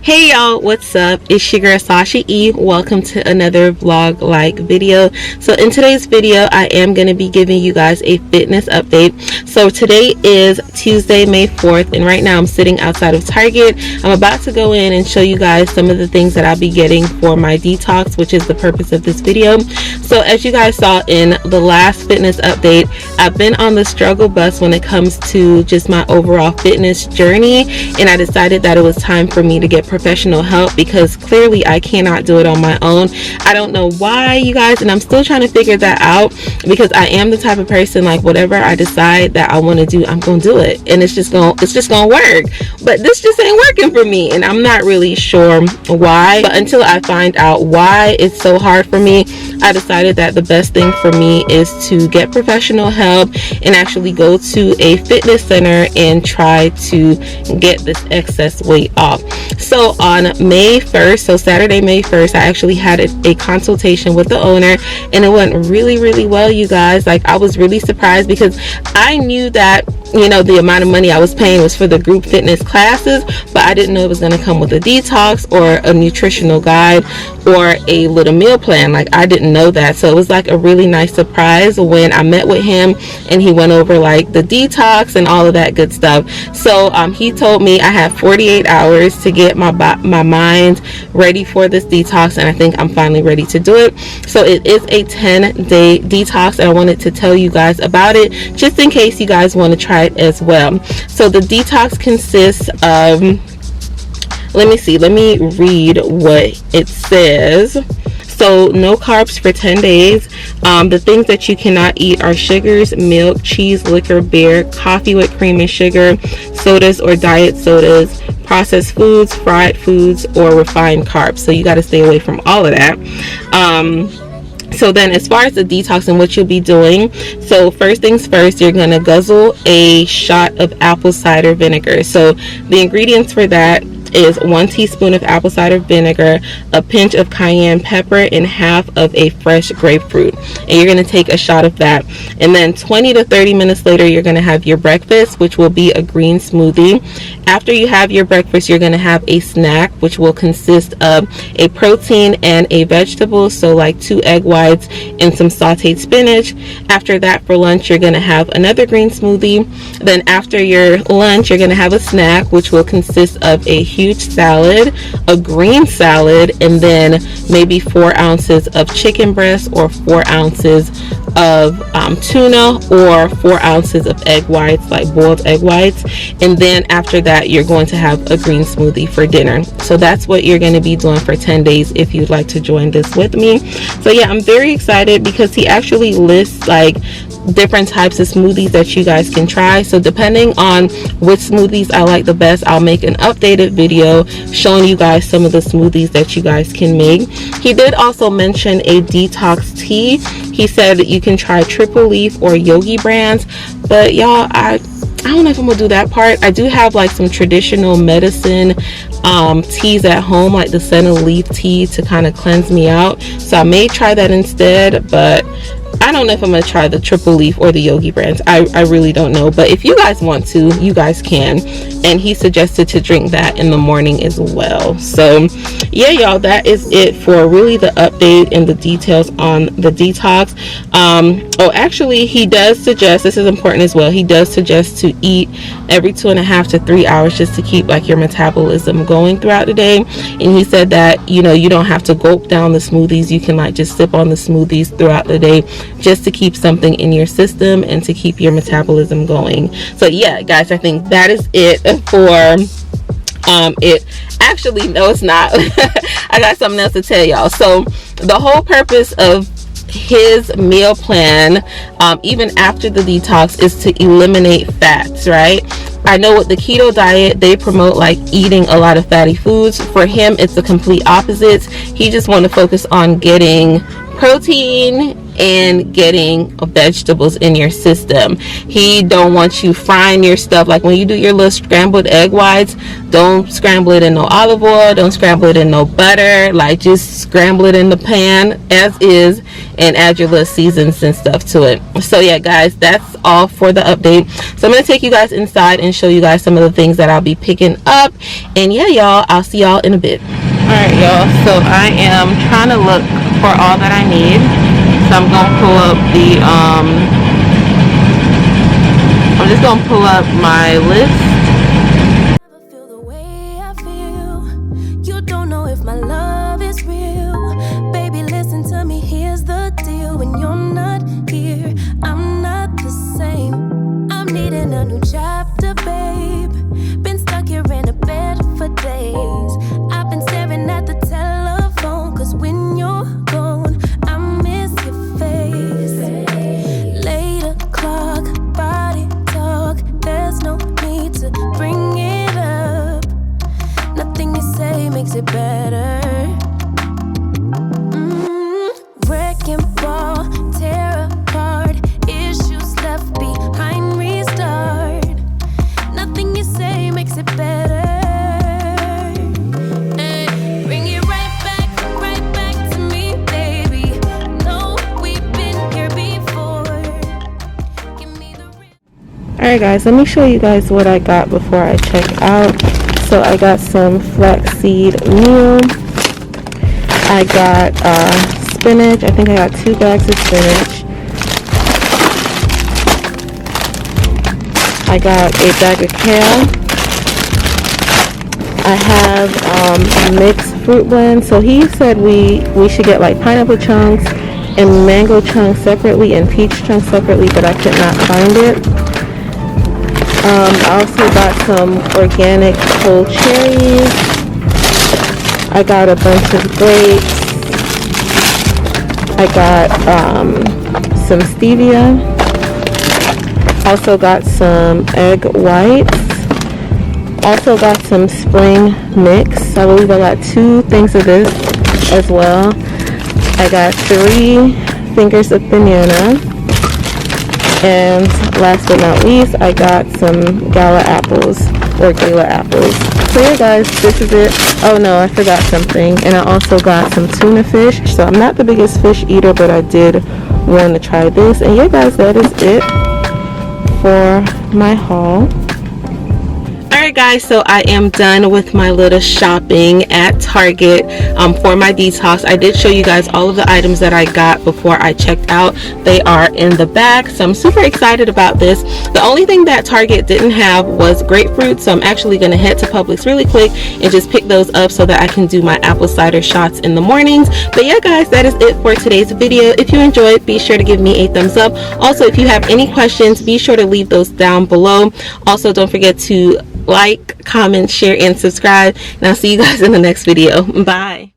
Hey y'all, what's up? It's your girl Sashie E. Welcome to another vlog like video. So in today's video, I am going to be giving you guys a fitness update. So today is Tuesday, May 4th, and right now I'm sitting outside of Target. I'm about to go in and show you guys some of the things that I'll be getting for my detox, which is the purpose of this video. So as you guys saw in the last fitness update, I've been on the struggle bus when it comes to just my overall fitness journey, and I decided that it was time for me to get professional help because clearly I cannot do it on my own. I don't know why, you guys, and I'm still trying to figure that out because I am the type of person, like, whatever I decide that I want to do, I'm gonna do it, and it's just gonna work. But this just ain't working for me, and I'm not really sure why. But until I find out why it's so hard for me, I decided that the best thing for me is to get professional help and actually go to a fitness center and try to get this excess weight off. So on May 1st, so Saturday, May 1st, I actually had a consultation with the owner, and it went really well, you guys. Like, I was really surprised because I knew that, you know, the amount of money I was paying was for the group fitness classes, but I didn't know it was going to come with a detox or a nutritional guide or a little meal plan. Like, I didn't know that. So it was like a really nice surprise when I met with him and he went over like the detox and all of that good stuff. So he told me I have 48 hours to get my mind ready for this detox, and I think I'm finally ready to do it. So it is a 10-day detox, and I wanted to tell you guys about it just in case you guys want to try it as well. So the detox consists of, let me read what it says. So no carbs for 10 days. The things that you cannot eat are sugars, milk, cheese, liquor, beer, coffee with cream and sugar, sodas or diet sodas, processed foods, fried foods, or refined carbs. So you got to stay away from all of that. So then as far as the detox and what you'll be doing, so first things first, you're going to guzzle a shot of apple cider vinegar. So the ingredients for that is 1 teaspoon of apple cider vinegar, a pinch of cayenne pepper, and half of a fresh grapefruit. And you're going to take a shot of that. And then 20 to 30 minutes later, you're going to have your breakfast, which will be a green smoothie. After you have your breakfast, you're going to have a snack, which will consist of a protein and a vegetable, so like 2 egg whites and some sauteed spinach. After that, for lunch, you're going to have another green smoothie. Then after your lunch, you're going to have a snack, which will consist of a huge salad, a green salad, and then maybe 4 ounces of chicken breast or 4 ounces of tuna or 4 ounces of egg whites, like boiled egg whites. And then after that, you're going to have a green smoothie for dinner. So that's what you're going to be doing for 10 days if you'd like to join this with me. So yeah, I'm very excited because he actually lists like different types of smoothies that you guys can try. So depending on which smoothies I like the best, I'll make an updated video showing you guys some of the smoothies that you guys can make. He did also mention a detox tea. He said that you can try Triple Leaf or Yogi brands, but y'all, I don't know if I'm gonna do that part. I do have like some traditional medicine teas at home, like the senna leaf tea, to kind of cleanse me out. So I may try that instead, but I don't know if I'm going to try the Triple Leaf or the Yogi brands. I really don't know. But if you guys want to, you guys can. And he suggested to drink that in the morning as well. So yeah, y'all, that is it for really the update and the details on the detox. Oh, actually, he does suggest, this is important as well, he does suggest to eat every 2.5 to 3 hours just to keep like your metabolism going throughout the day. And he said that, you know, you don't have to gulp down the smoothies. You can like just sip on the smoothies throughout the day just to keep something in your system and to keep your metabolism going. So yeah, guys, I think that is it for it. Actually, no, it's not. I got something else to tell y'all. So the whole purpose of his meal plan, even after the detox, is to eliminate fats, right? I know with the keto diet, they promote like eating a lot of fatty foods. For him, it's the complete opposite. He just want to focus on getting protein and getting vegetables in your system. He don't want you frying your stuff. Like when you do your little scrambled egg whites, don't scramble it in no olive oil, don't scramble it in no butter. Like just scramble it in the pan as is and add your little seasons and stuff to it. So yeah guys, that's all for the update. So I'm going to take you guys inside and show you guys some of the things that I'll be picking up. And yeah y'all, I'll see y'all in a bit. Alright y'all, so I am trying to look for all that I need. So I'm going to pull up the I'm just going to pull up my list. Feel the way I feel. You don't know if my love is real. Baby, listen to me, here's the deal. When you're not here, I'm not the same. I'm needing a new chapter, babe. Been stuck here in a bed for days. I've been staring at the telephone, cause when you're gone, I miss your face. Late o'clock, body talk, there's no need to bring it up. Nothing you say makes it better. Wrecking ball, tear apart, issues left behind, restart. Nothing you say makes it better. Hey, bring it right back to me, baby. No, we've been here before. Give me the Alright guys, let me show you guys what I got before I check out. So I got some flaxseed meal. I got spinach. I think I got 2 bags of spinach. I got a bag of kale. I have mixed fruit blend. So he said we should get like pineapple chunks and mango chunks separately and peach chunks separately, but I could not find it. I also got some organic whole cherries. I got a bunch of grapes. I got some stevia. Also got some egg whites. Also got some spring mix. I believe I got 2 things of this as well. I got 3 fingers of banana. And last but not least, I got some gala apples or gala apples. So yeah guys, this is it. Oh no, I forgot something. And I also got some tuna fish. So I'm not the biggest fish eater, but I did want to try this. And yeah guys, that is it for my haul. Alright guys, so I am done with my little shopping at Target for my detox. I did show you guys all of the items that I got before I checked out. They are in the back, so I'm super excited about this. The only thing that Target didn't have was grapefruit, so I'm actually going to head to Publix really quick and just pick those up so that I can do my apple cider shots in the mornings. But yeah guys, that is it for today's video. If you enjoyed, be sure to give me a thumbs up. Also, if you have any questions, be sure to leave those down below. Also, don't forget to like, comment, share, and subscribe. And I'll see you guys in the next video. Bye.